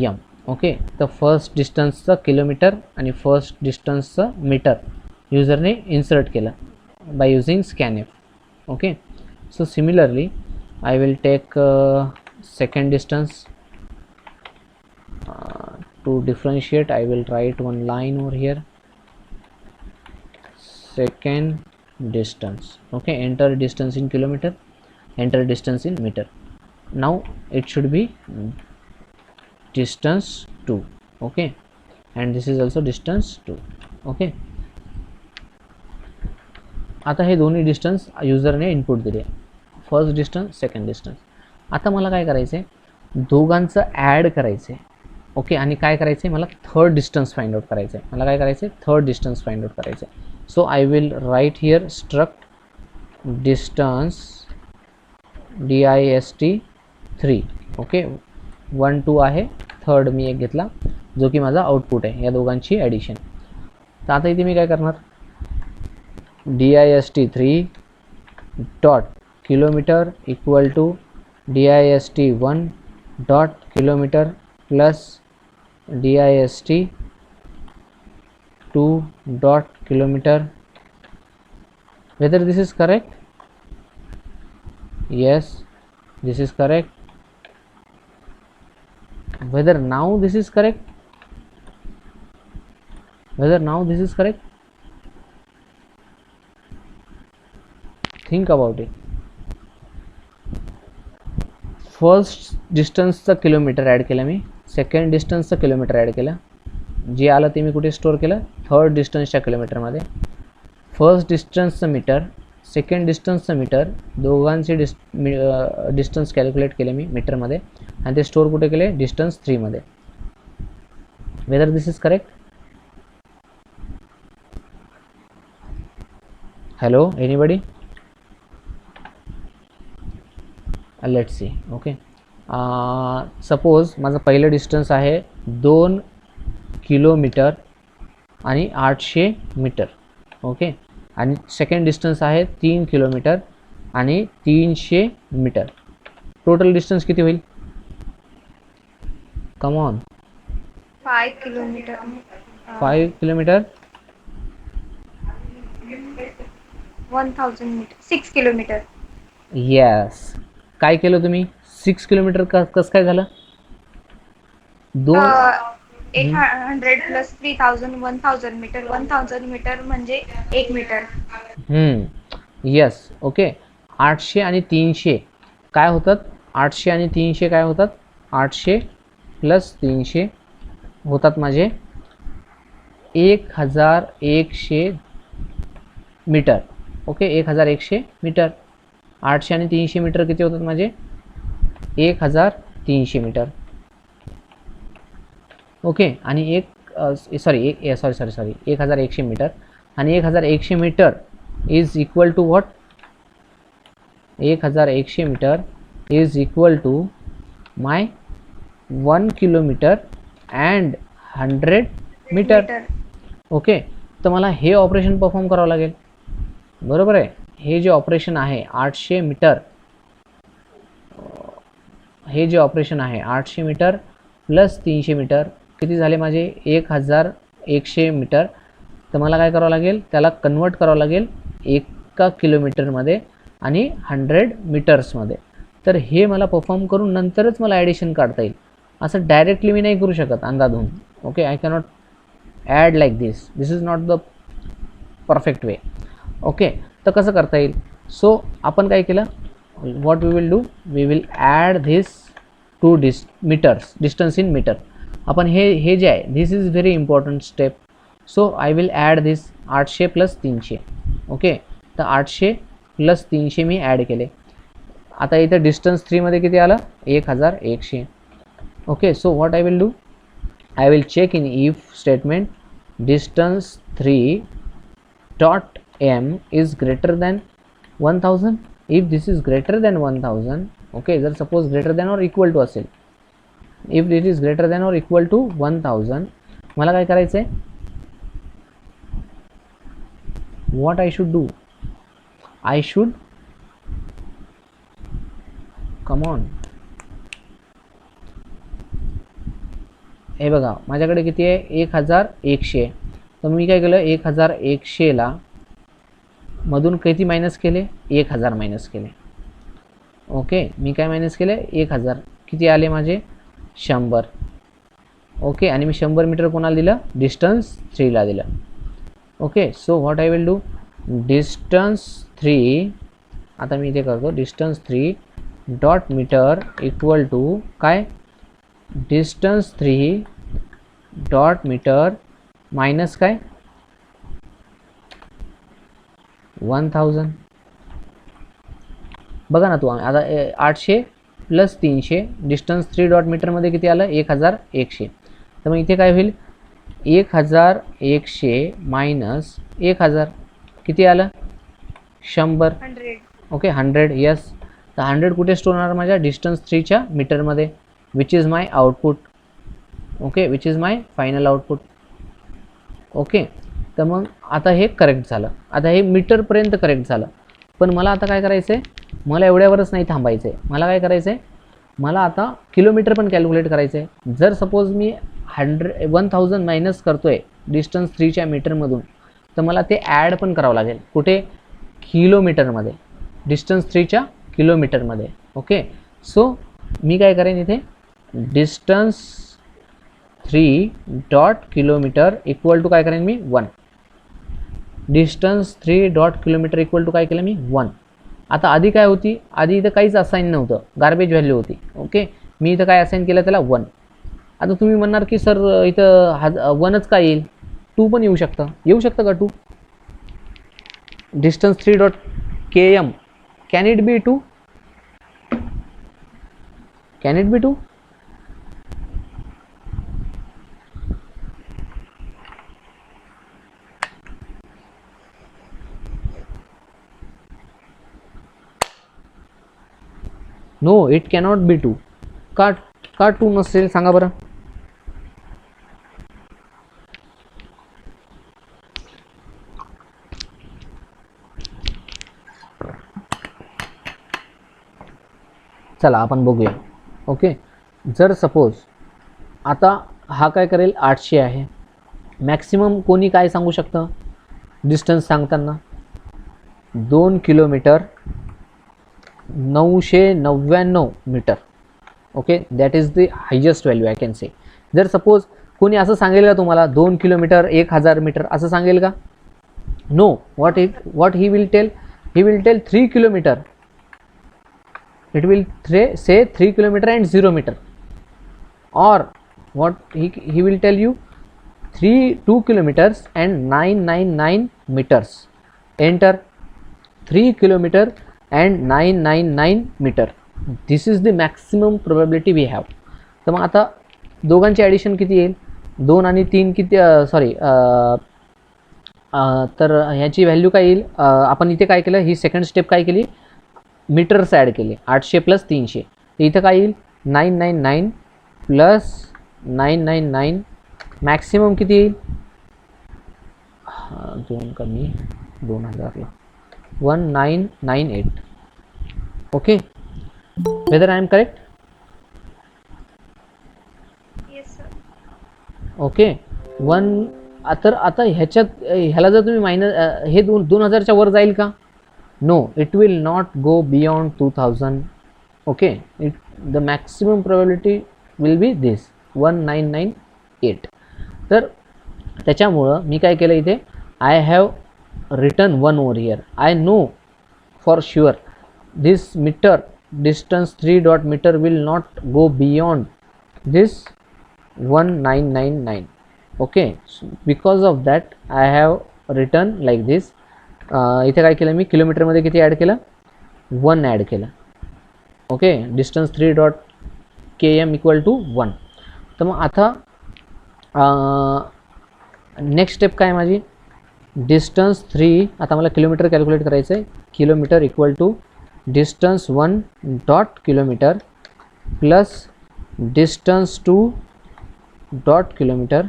m. Okay, तर first डिस्टन्सचं kilometre आणि first डिस्टन्सचं metre युजरने insert केलं by using scanf. Okay, so similarly I will take second distance. To differentiate, I will write one line over here, second distance. Okay, enter distance in kilometer, enter distance in meter. Now it should be distance 2. Okay, and this is also distance 2. Okay, आता हे दोन्ही distance युजरने input दिले, first distance second distance. आता मला काय करायचं आहे, दोघांचं ॲड करायचं आहे. ओके, आणि काय करायचं आहे, मला थर्ड डिस्टन्स फाइंड आउट करायचं आहे. मला काय करायचं आहे, थर्ड डिस्टन्स फाइंड आउट करायचं आहे. So I will write here struct distance dist3. ओके, 1 2 आहे, थर्ड मी एक घेतला जो की माझा आउटपुट आहे, या दोघांची ॲडिशन. तर आता इथे मी काय करणार, dist3 dot kilometre equal to dist1 dot kilometre plus dist2 dot kilometre. Whether this is correct? Yes, this is correct. Whether now this is correct? Whether now this is correct? Think about it. First डिस्टन्सचं kilometre add केलं मी, second डिस्टन्सचं kilometre add केलं, जे आलं ते मी कुठे स्टोअर केलं, थर्ड डिस्टन्सच्या किलोमीटरमध्ये. फर्स्ट डिस्टन्सचं मीटर, सेकंड डिस्टन्सचं मीटर, दोघांचे डिस्टन्स कॅल्क्युलेट केले मी मीटरमध्ये आणि ते स्टोअर कुठे केले, डिस्टन्स 3 मध्ये. Whether this is correct? Hello, anybody? Let's see. Okay, suppose माझं पहिलं डिस्टन्स आहे 2 किलोमीटर आणि 800 मीटर. ओके, आणि सेकंड डिस्टन्स आहे 3 किलोमीटर आणि 300 मीटर. टोटल डिस्टन्स किती होईल? Come on. 5 kilometre. 5 kilometre 1000 metre. 6 kilometre. Yes. काय केलं तुम्ही? 6 किलोमीटर कसं काय झालं? 800 प्लस 3000 1000 मीटर. 1000 मीटर म्हणजे 1 मीटर. येस. ओके, 800 आणि 300 काय होतात? 800 आणि 300 काय होतात? 800 प्लस 300 होतात माझे 1100 मीटर. Okay, 1100 metre. 800 आणि 300 मीटर किती होतात माझे? 1300 मीटर. ओके, आणि 1100 मीटर आणि 1100 metre is equal to what? 1100 metre is equal to my 1 kilometre and 100 metre. Okay, तर मला हे ऑपरेशन परफॉर्म करावं लागेल, बरोबर आहे. हे जे ऑपरेशन आहे 800 मीटर, हे जे ऑपरेशन आहे 800 मीटर प्लस 300 मीटर किती झाले माझे? 1100 मीटर. तर मला काय करावं लागेल? त्याला कन्वर्ट करावं लागेल 1 किलोमीटरमध्ये आणि 100 मीटर्समध्ये. तर हे मला परफॉर्म करून नंतरच मला ॲडिशन काढता येईल. असं डायरेक्टली मी नाही करू शकत अंदाधून. Okay, I cannot add like this. This is not the perfect way. Okay, तर कसं करता येईल? सो आपण काय केलं, what we will do, we will add this to metres, distance in metre. आपण हे जे आहे, this is very important step. So I will add this 800 plus 300. Okay, तर 800 प्लस 300 मी ॲड केले. आता इथं डिस्टन्स 3 मध्ये किती आलं, 1100. Okay, so what I will do, I will check in if statement distance 3 dot m is greater than 1000. If this is greater than 1000, okay, जर suppose greater than or equal to असेल, if it is greater than or equal to 1000, मला काय करायचं आहे, what I should do, I should come on, हे बघा माझ्याकडे किती आहे, 1100. तर मी काय केलं, 1100ला मधून किती मायनस केले, 1000 मायनस केले. ओके, मी काय मायनस केले, 1000. किती आले माझे, 100. ओके, आणि मी 100 मीटर कोणाला दिलं, डिस्टन्स 3ला दिलं. Okay, so what I will do, distance 3, आता मी इथे करतो distance 3 dot metre equal to काय, डिस्टन्स 3 डॉट मीटर मायनस काय, 1000. बघा ना तू, आता 800 प्लस 300 डिस्टन्स 3 डॉट मीटरमध्ये किती आलं, 1100. तर मग इथे काय होईल, 1100 मायनस 1000 किती आलं, 100. 100. ओके, 100. यस, तर 100 कुठे स्टोर होणार, माझ्या डिस्टन्स 3च्या मीटरमध्ये, which is my output. Okay, which is my final output. Okay, तर मग आता हे करेक्ट झालं, आता हे मीटरपर्यंत करेक्ट झालं. पण मला आता काय करायचं आहे, मला एवढ्यावरच नाही थांबायचं आहे, मला काय करायचं आहे, मला आता किलोमीटर पण कॅल्क्युलेट करायचं आहे. जर सपोज मी 1000 मायनस करतो आहे डिस्टन्स 3च्या मीटरमधून, तर मला ते ॲड पण करावं लागेल, कुठे, किलोमीटरमध्ये, डिस्टन्स 3च्या किलोमीटरमध्ये. ओके, सो मी काय करेन इथे, distance 3 dot kilometre equal to काय करेन मी, 1. Distance 3 dot kilometre equal to काय केलं मी, 1. आता आधी काय होती, आधी इथं काहीच असाइन नव्हतं, गार्बेज व्हॅल्यू होती. ओके, मी इथं काय असाइन केलं, त्याला 1. आता तुम्ही म्हणणार की सर इथं 1च का येईल, 2 पण येऊ शकतं, का 2, distance 3 dot km, can it be 2, can it be 2? No, it cannot be 2. का 2 नसेल, सांगा बरं. चला आपण बघूया. ओके, जर सपोज आता हा काय करेल, 800 आहे, मॅक्सिमम कोणी काय सांगू शकतं डिस्टन्स सांगताना, 2 kilometre 999 metre. Okay, that is the highest value I can say. जर सपोज कोणी असं सांगेल का तुम्हाला 2 किलोमीटर 1000 मीटर असं सांगेल का, no. what he will tell, 3 kilometer, it will say 3 kilometer and 0 meter, or what he will tell you, 2 kilometers and 999 meters. Enter 3 kilometer and 999 meter. This is the maximum probability we have. तर मग आता दोघांची addition किती येईल, 2 आणि 3 किती, sorry, तर ह्याची व्हॅल्यू काय येईल, आपण इथे काय केलं, ही सेकंड स्टेप काय केली, मीटर्स ॲड केले, 800 प्लस 300. तर इथं काय येईल, 999 प्लस 999, मॅक्सिमम किती येईल, 2 कमी 2000ला 1998. Okay, whether I am correct. Yes, sir. Okay, 1. तर आता ह्याला जर तुम्ही मायनस, हे 2000च्या वर जाईल का, no, it will not go beyond 2000. Okay, the maximum probability will be this 1998. तर त्याच्यामुळं मी काय केलं इथे, I have written 1 over here. I know for sure this metre distance 3 dot metre will not go beyond this 1999. Okay, so because of that I have written like this, इथे काय केलं मी किलोमीटरमध्ये किती ॲड केलं 1 ॲड केलं. Okay distance 3 dot km equal to 1. तर मग आता next step काय माझी डिस्टन्स 3 आता मला किलोमीटर कॅल्क्युलेट करायचं आहे. Kilometre equal to distance 1 dot kilometre plus distance 2 dot kilometre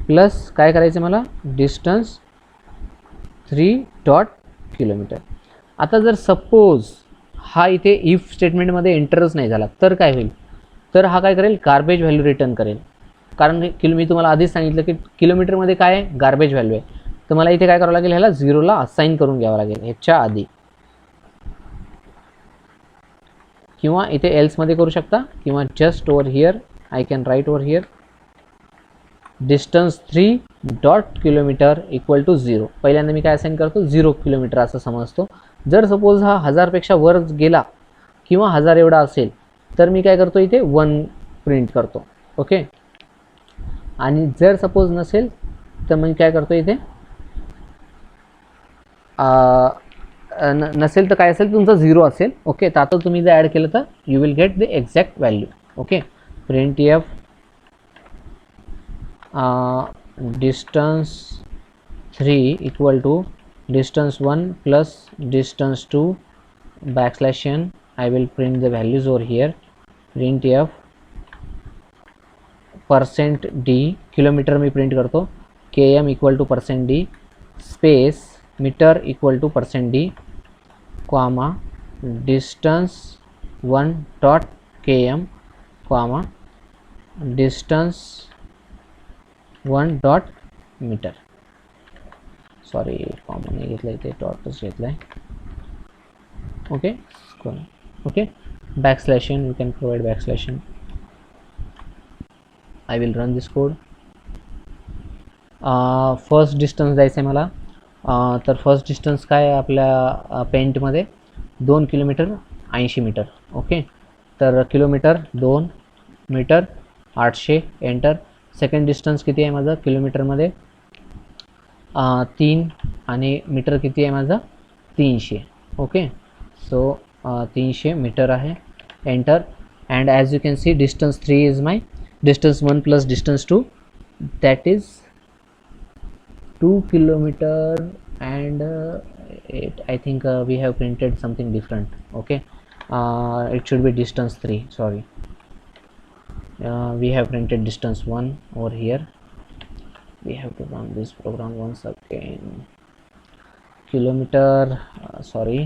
plus काय करायचं मला डिस्टन्स 3 डॉट किलोमीटर. आता जर सपोज हा इथे इफ स्टेटमेंटमध्ये एंटरच नाही झाला तर काय होईल तर हा काय करेल गार्बेज व्हॅल्यू रिटर्न करेल. कारण मी तुम्हाला आधीच सांगितलं की किलोमीटरमध्ये काय आहे गार्बेज व्हॅल्यू आहे. तर मला इथे काय करावं लागेल ह्याला 0ला असाइन करून घ्यावं लागेल ह्याच्या आधी किंवा इथे एल्समध्ये करू शकता किंवा just over here I can write over here distance 3 dot kilometre equal to 0. पहिल्यांदा मी काय असाइन करतो 0 किलोमीटर असं समजतो. जर सपोज हा 1000पेक्षा वर गेला किंवा 1000 एवढा असेल तर मी काय करतो इथे 1 प्रिंट करतो. ओके आणि जर सपोज नसेल तर मी काय करतो इथे नसेल तर काय असेल तुमचा 0 असेल. ओके तर आता तुम्ही जर ॲड केलं तर you will get the exact value. Okay print f distance 3 equal to distance 1 plus distance 2 backslash n. I will print the values over here. Print f percent d kilometre मी print करतो km equal to percent d space metre equal to percent d comma distance 1 dot km comma distance 1 dot metre. Sorry common नाही घेतलं इथे डॉटच घेतला आहे. Okay okay backslash n you can provide backslash n. I will run this code. First distance द्यायचं आहे मला. तर फर्स्ट डिस्टन्स काय आहे आपल्या पेंटमध्ये 2 किलोमीटर 80 मीटर. ओके तर kilometre 2 metre 800 enter. Second distance किती आहे माझं किलोमीटरमध्ये 3 आणि मीटर किती आहे माझं 300. ओके सो 300 मीटर आहे enter. And as you can see distance 3 is my distance 1 plus distance 2 that is 2 kilometre and I think we have printed something different. Okay it should be distance 3 sorry. We have printed distance 1 over here. We have to run this program once again. Kilometre sorry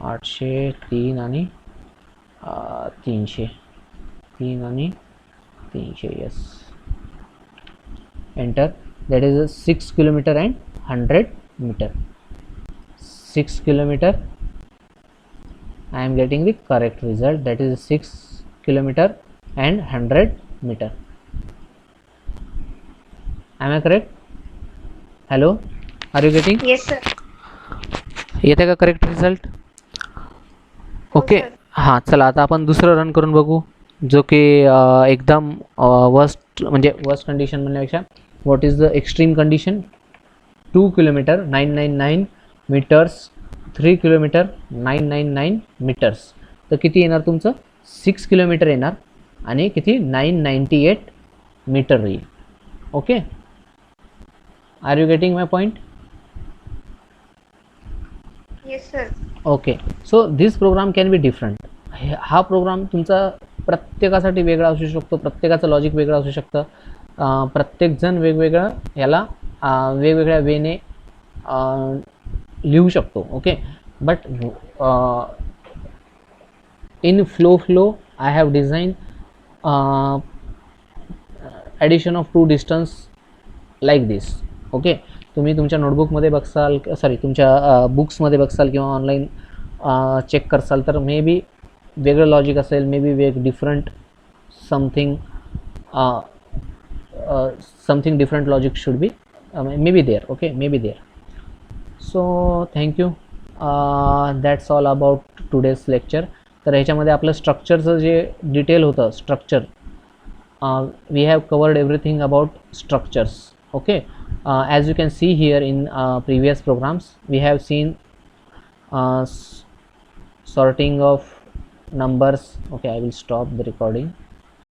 800 3 आणि 300 3 आणि 300 yes enter. That is a 6 kilometer and 100 meter. 6 kilometer I am getting the correct result, that is 6 kilometer and 100 meter. Am I correct? Hello, are you getting? Yes sir. येते का correct result? Okay हां चला आता आपण दुसरं run करून बघू जो की एकदम वर्स्ट म्हणजे वर्स्ट कंडिशन म्हणण्यापेक्षा what is the extreme condition. 2 kilometre 999 metres 3 kilometre 999 metres. तर किती येणार तुमचं 6 किलोमीटर येणार आणि किती 998 मीटर येईल. Okay are you getting my point? Yes sir. Okay so this program can be different. हा प्रोग्राम तुमचा प्रत्येकासाठी वेगळा असू शकतो, प्रत्येकाचं लॉजिक वेगळं असू शकतं, प्रत्येकजण वेगवेगळं याला वेगवेगळ्या वेने लिहू शकतो. Okay but in flow I have design addition of 2 distance like this. Okay तुम्ही तुमच्या नोटबुकमध्ये बघसाल सॉरी तुमच्या बुक्समध्ये बघसाल किंवा ऑनलाईन चेक करसाल तर मे बी वेगळं लॉजिक असेल, may be different something different logic should be may be there. Okay may be there. So thank you. That's all about today's lecture. तर ह्याच्यामध्ये आपलं स्ट्रक्चरचं जे डिटेल होतं structure we have covered everything about structures. Okay as you can see here in previous programs, we have seen sorting of numbers. Okay, I will stop the recording.